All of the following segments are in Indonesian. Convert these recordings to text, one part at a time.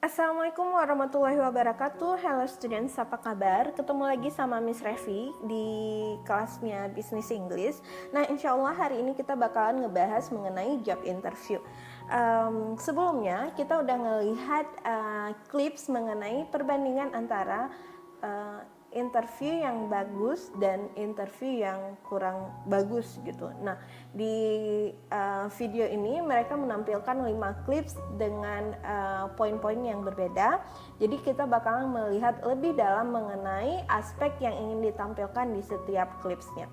Assalamualaikum warahmatullahi wabarakatuh. Hello students, apa kabar? Ketemu lagi sama Miss Revi di kelasnya Business English. Nah, insya Allah hari ini kita bakalan ngebahas mengenai job interview. Sebelumnya kita udah ngelihat clips mengenai perbandingan antara interview yang bagus dan interview yang kurang bagus gitu. Nah, di video ini mereka menampilkan 5 clips dengan poin-poin yang berbeda. Jadi kita bakalan melihat lebih dalam mengenai aspek yang ingin ditampilkan di setiap clipsnya.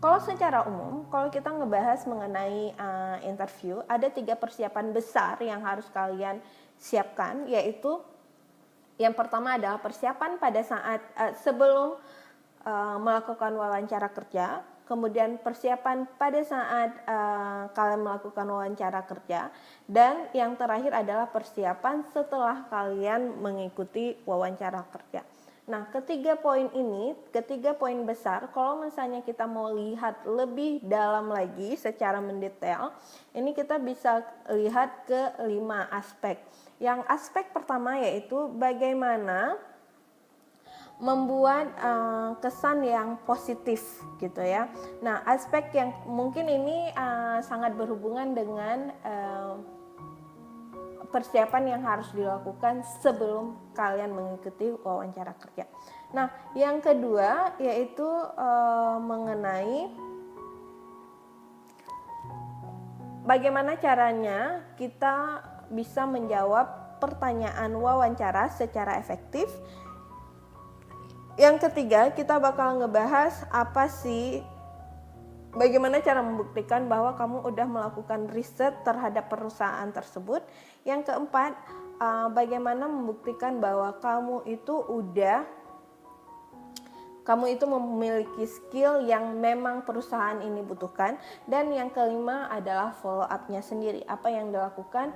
Kalau secara umum, kalau kita ngebahas mengenai interview, ada 3 persiapan besar yang harus kalian siapkan, yaitu yang pertama adalah persiapan pada saat sebelum melakukan wawancara kerja, kemudian persiapan pada saat kalian melakukan wawancara kerja, dan yang terakhir adalah persiapan setelah kalian mengikuti wawancara kerja. Nah, ketiga poin besar, kalau misalnya kita mau lihat lebih dalam lagi secara mendetail, ini kita bisa lihat ke 5 aspek. Yang aspek pertama yaitu bagaimana membuat kesan yang positif gitu ya. Nah, aspek yang mungkin ini sangat berhubungan dengan persiapan yang harus dilakukan sebelum kalian mengikuti wawancara kerja. Nah, yang kedua yaitu mengenai bagaimana caranya kita bisa menjawab pertanyaan wawancara secara efektif. Yang ketiga, kita bakal ngebahas bagaimana cara membuktikan bahwa kamu udah melakukan riset terhadap perusahaan tersebut. Yang keempat, bagaimana membuktikan bahwa kamu itu memiliki skill yang memang perusahaan ini butuhkan. Dan yang kelima adalah follow up-nya sendiri, apa yang dilakukan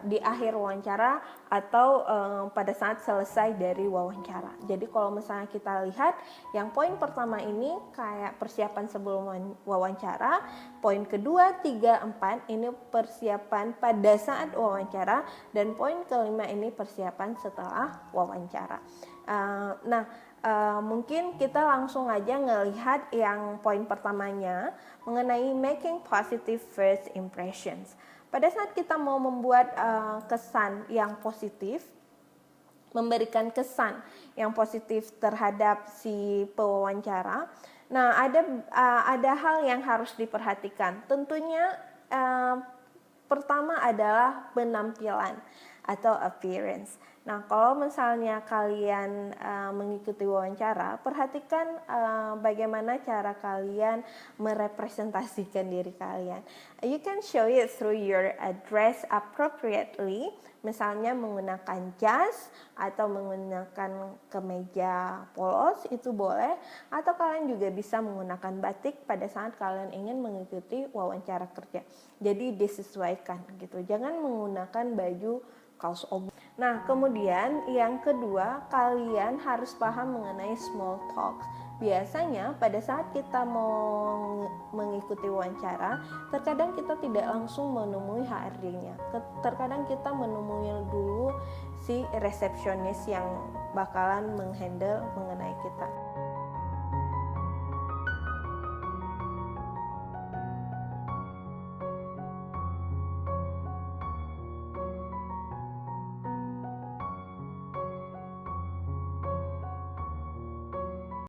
di akhir wawancara atau pada saat selesai dari wawancara. Jadi kalau misalnya kita lihat yang poin pertama ini kayak persiapan sebelum wawancara, poin kedua, 3, 4 ini persiapan pada saat wawancara, dan poin kelima ini persiapan setelah wawancara. Mungkin kita langsung aja ngelihat yang poin pertamanya mengenai making positive first impressions. Pada saat kita mau membuat kesan yang positif, memberikan kesan yang positif terhadap si pewawancara, nah ada hal yang harus diperhatikan. Tentunya pertama adalah penampilan atau appearance. Nah, kalau misalnya kalian mengikuti wawancara, perhatikan bagaimana cara kalian merepresentasikan diri kalian. You can show it through your dress appropriately, misalnya menggunakan jas atau menggunakan kemeja polos, itu boleh. Atau kalian juga bisa menggunakan batik pada saat kalian ingin mengikuti wawancara kerja. Jadi disesuaikan gitu, jangan menggunakan baju kaos oblong. Nah, kemudian yang kedua, kalian harus paham mengenai small talk. Biasanya pada saat kita mau mengikuti wawancara, terkadang kita tidak langsung menemui HRD-nya. Terkadang kita menemui dulu si resepsionis yang bakalan menghandle mengenai kita.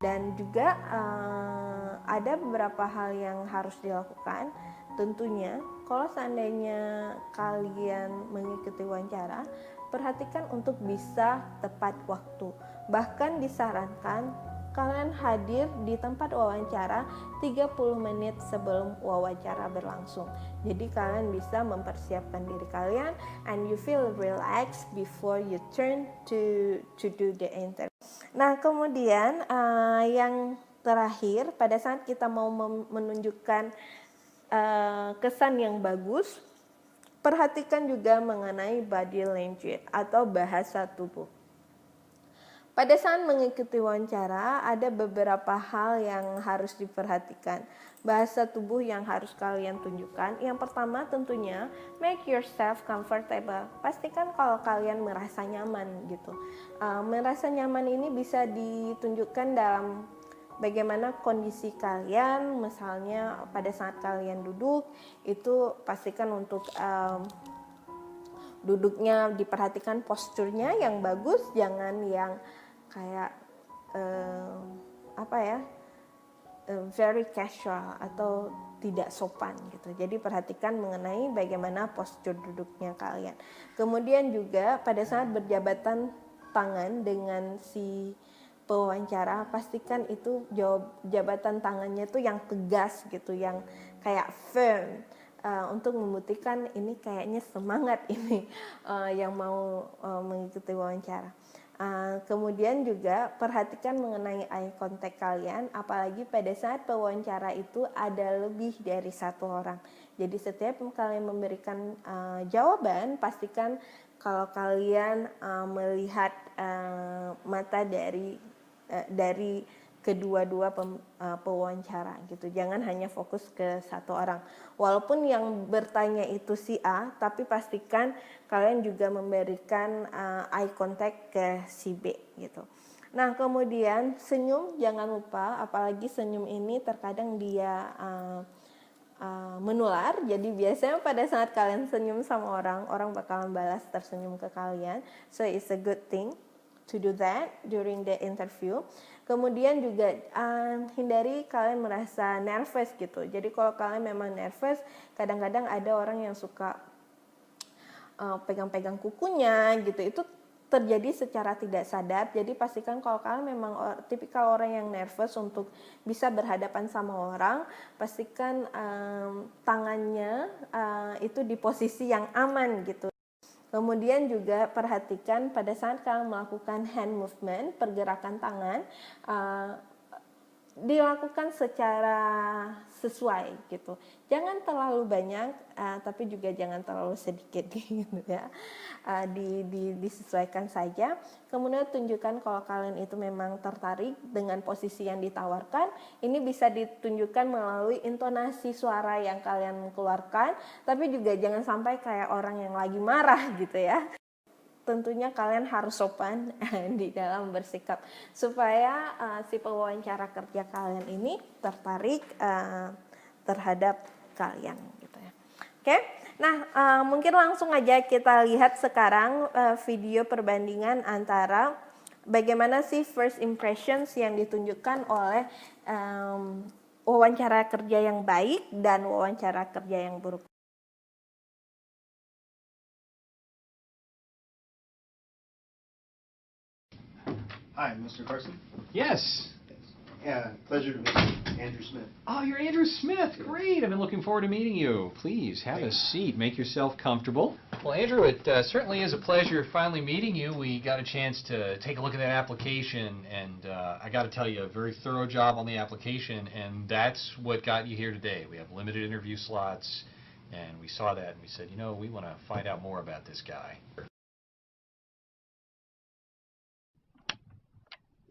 Dan juga ada beberapa hal yang harus dilakukan. Tentunya kalau seandainya kalian mengikuti wawancara, perhatikan untuk bisa tepat waktu. Bahkan disarankan kalian hadir di tempat wawancara 30 menit sebelum wawancara berlangsung. Jadi kalian bisa mempersiapkan diri kalian and you feel relaxed before you turn to do the interview. Nah, kemudian yang terakhir, pada saat kita mau menunjukkan kesan yang bagus, perhatikan juga mengenai body language atau bahasa tubuh. Pada saat mengikuti wawancara, ada beberapa hal yang harus diperhatikan. Bahasa tubuh yang harus kalian tunjukkan. Yang pertama tentunya, make yourself comfortable. Pastikan kalau kalian merasa nyaman gitu. Merasa nyaman ini bisa ditunjukkan dalam bagaimana kondisi kalian. Misalnya pada saat kalian duduk, itu pastikan untuk duduknya diperhatikan posturnya yang bagus, jangan yang kayak very casual atau tidak sopan gitu. Jadi perhatikan mengenai bagaimana postur duduknya kalian. Kemudian juga pada saat berjabatan tangan dengan si pewawancara, pastikan itu jabatan tangannya tuh yang tegas gitu, yang kayak firm, untuk membuktikan ini kayaknya semangat ini yang mau mengikuti wawancara. Kemudian juga perhatikan mengenai eye contact kalian, apalagi pada saat pewawancara itu ada lebih dari satu orang. Jadi setiap kalian memberikan jawaban, pastikan kalau kalian melihat mata dari kedua-dua pewawancara gitu. Jangan hanya fokus ke satu orang. Walaupun yang bertanya itu si A, tapi pastikan kalian juga memberikan eye contact ke si B gitu. Nah, kemudian senyum jangan lupa, apalagi senyum ini terkadang dia menular. Jadi biasanya pada saat kalian senyum sama orang, orang bakalan balas tersenyum ke kalian. So it's a good thing to do that during the interview. Kemudian juga hindari kalian merasa nervous gitu. Jadi kalau kalian memang nervous, kadang-kadang ada orang yang suka pegang-pegang kukunya gitu. Itu terjadi secara tidak sadar. Jadi pastikan kalau kalian memang tipikal orang yang nervous untuk bisa berhadapan sama orang, pastikan tangannya itu di posisi yang aman gitu. Kemudian juga perhatikan pada saat kalian melakukan hand movement, pergerakan tangan, dilakukan secara sesuai gitu. Jangan terlalu banyak, tapi juga jangan terlalu sedikit gitu ya. Disesuaikan saja. Kemudian tunjukkan kalau kalian itu memang tertarik dengan posisi yang ditawarkan. Ini bisa ditunjukkan melalui intonasi suara yang kalian keluarkan, tapi juga jangan sampai kayak orang yang lagi marah gitu ya. Tentunya kalian harus sopan di dalam bersikap supaya si pewawancara kerja kalian ini tertarik terhadap kalian gitu ya. Oke, nah mungkin langsung aja kita lihat sekarang video perbandingan antara bagaimana sih first impressions yang ditunjukkan oleh wawancara kerja yang baik dan wawancara kerja yang buruk. Hi, Mr. Carson. Yes. Yeah, pleasure to meet you. Andrew Smith. Oh, you're Andrew Smith. Great. I've been looking forward to meeting you. Please have a seat. Make yourself comfortable. Well, Andrew, it certainly is a pleasure finally meeting you. We got a chance to take a look at that application, and I got to tell you, a very thorough job on the application, and that's what got you here today. We have limited interview slots, and we saw that, and we said, you know, we want to find out more about this guy.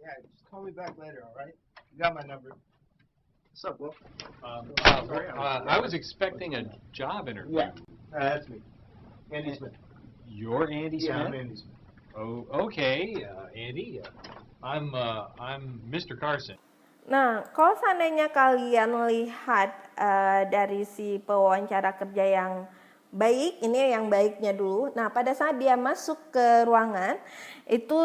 Yeah, just call me back later, all right? You got my number. What's up, Will? I was expecting a job interview. Yeah, that's me. Andy Smith. You're Andy Smith? Yeah, I'm Andy Smith. Oh, okay, Andy. I'm Mr. Carson. Nah, kalau seandainya kalian lihat dari si pewawancara kerja yang baik, ini yang baiknya dulu. Nah, pada saat dia masuk ke ruangan, itu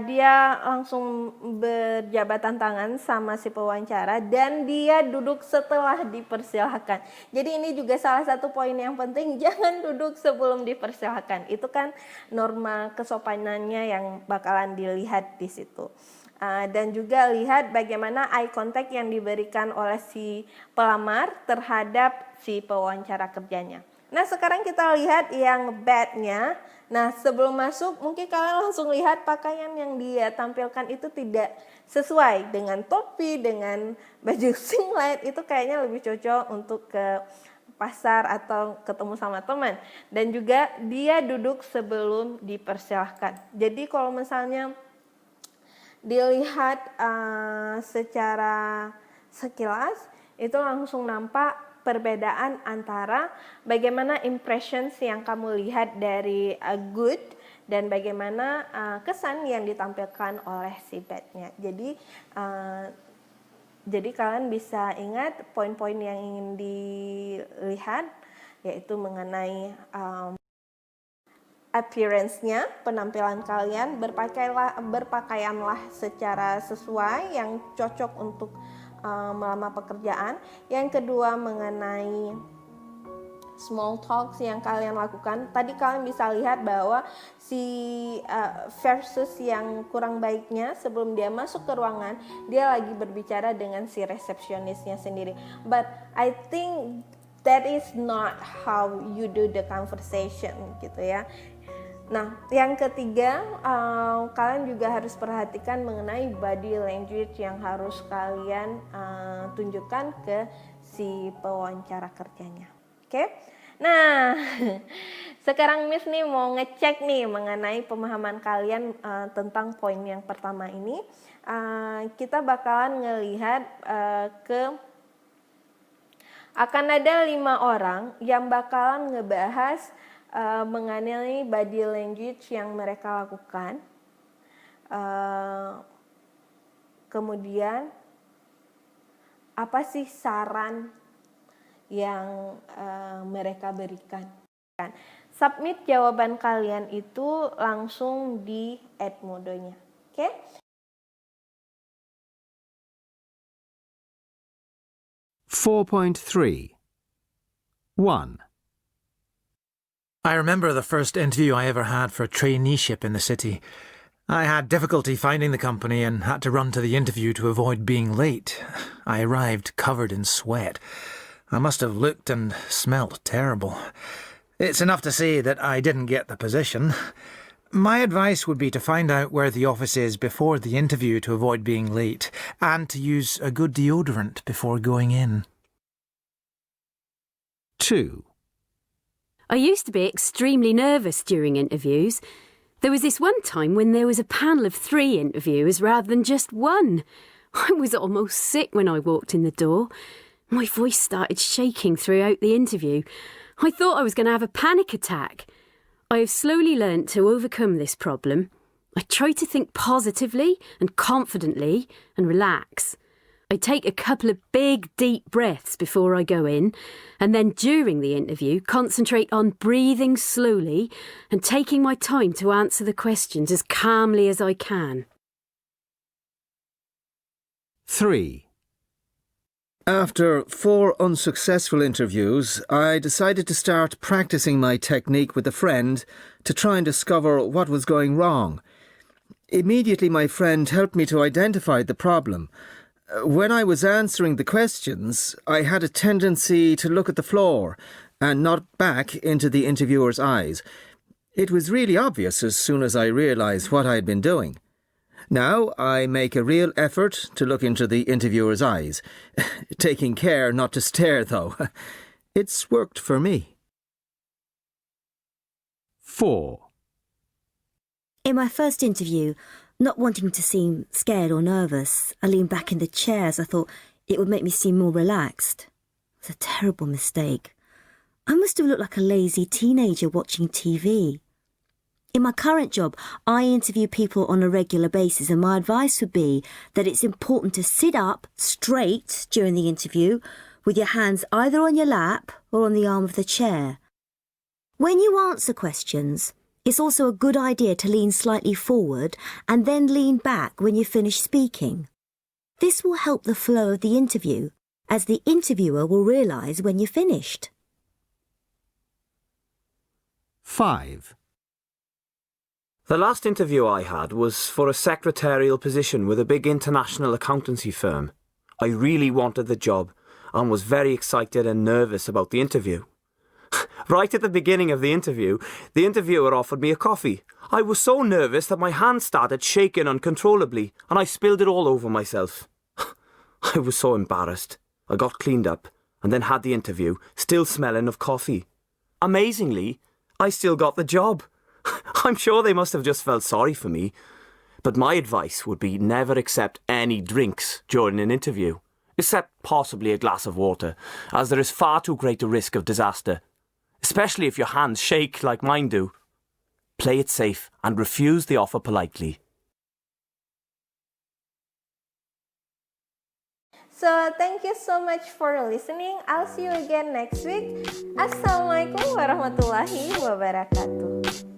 dia langsung berjabatan tangan sama si pewawancara dan dia duduk setelah dipersilahkan. Jadi ini juga salah satu poin yang penting, jangan duduk sebelum dipersilahkan. Itu kan norma kesopanannya yang bakalan dilihat di situ. Dan juga lihat bagaimana eye contact yang diberikan oleh si pelamar terhadap si pewawancara kerjanya. Nah, sekarang kita lihat yang bad-nya. Nah, sebelum masuk mungkin kalian langsung lihat pakaian yang dia tampilkan itu tidak sesuai dengan topi, dengan baju singlet. Itu kayaknya lebih cocok untuk ke pasar atau ketemu sama teman. Dan juga dia duduk sebelum dipersilahkan. Jadi kalau misalnya dilihat secara sekilas itu langsung nampak perbedaan antara bagaimana impressions yang kamu lihat dari good dan bagaimana kesan yang ditampilkan oleh si badnya. Jadi kalian bisa ingat poin-poin yang ingin dilihat, yaitu mengenai appearance-nya, penampilan kalian, berpakaianlah secara sesuai yang cocok untuk melamar pekerjaan. Yang kedua mengenai small talks yang kalian lakukan. Tadi kalian bisa lihat bahwa si versus yang kurang baiknya sebelum dia masuk ke ruangan, dia lagi berbicara dengan si resepsionisnya sendiri. But I think that is not how you do the conversation gitu ya. Nah, yang ketiga, kalian juga harus perhatikan mengenai body language yang harus kalian tunjukkan ke si pewawancara kerjanya. Oke? Nah, sekarang Miss nih mau ngecek nih mengenai pemahaman kalian tentang poin yang pertama ini. Kita bakalan ngelihat akan ada 5 orang yang bakalan ngebahas mengenai body language yang mereka lakukan. Kemudian apa sih saran yang mereka berikan? Submit jawaban kalian itu langsung di Edmodo-nya. Oke? .3 1. I remember the first interview I ever had for a traineeship in the city. I had difficulty finding the company and had to run to the interview to avoid being late. I arrived covered in sweat. I must have looked and smelt terrible. It's enough to say that I didn't get the position. My advice would be to find out where the office is before the interview to avoid being late, and to use a good deodorant before going in. 2. I used to be extremely nervous during interviews. There was this one time when there was a panel of 3 interviewers rather than just one. I was almost sick when I walked in the door. My voice started shaking throughout the interview. I thought I was going to have a panic attack. I have slowly learnt to overcome this problem. I try to think positively and confidently and relax. I take a couple of big, deep breaths before I go in, and then during the interview, concentrate on breathing slowly and taking my time to answer the questions as calmly as I can. 3. After 4 unsuccessful interviews, I decided to start practicing my technique with a friend to try and discover what was going wrong. Immediately, my friend helped me to identify the problem. When I was answering the questions, I had a tendency to look at the floor and not back into the interviewer's eyes. It was really obvious as soon as I realised what I had been doing. Now I make a real effort to look into the interviewer's eyes, taking care not to stare, though. It's worked for me. 4. In my first interview, not wanting to seem scared or nervous, I leaned back in the chair as I thought it would make me seem more relaxed. It was a terrible mistake. I must have looked like a lazy teenager watching TV. In my current job, I interview people on a regular basis, and my advice would be that it's important to sit up straight during the interview with your hands either on your lap or on the arm of the chair. When you answer questions, it's also a good idea to lean slightly forward and then lean back when you finish speaking. This will help the flow of the interview, as the interviewer will realise when you're finished. 5. The last interview I had was for a secretarial position with a big international accountancy firm. I really wanted the job and was very excited and nervous about the interview. Right at the beginning of the interview, the interviewer offered me a coffee. I was so nervous that my hand started shaking uncontrollably and I spilled it all over myself. I was so embarrassed. I got cleaned up and then had the interview, still smelling of coffee. Amazingly, I still got the job. I'm sure they must have just felt sorry for me. But my advice would be never accept any drinks during an interview, except possibly a glass of water, as there is far too great a risk of disaster, especially if your hands shake like mine do. Play it safe and refuse the offer politely. So, thank you so much for listening. I'll see you again next week. Assalamualaikum warahmatullahi wabarakatuh.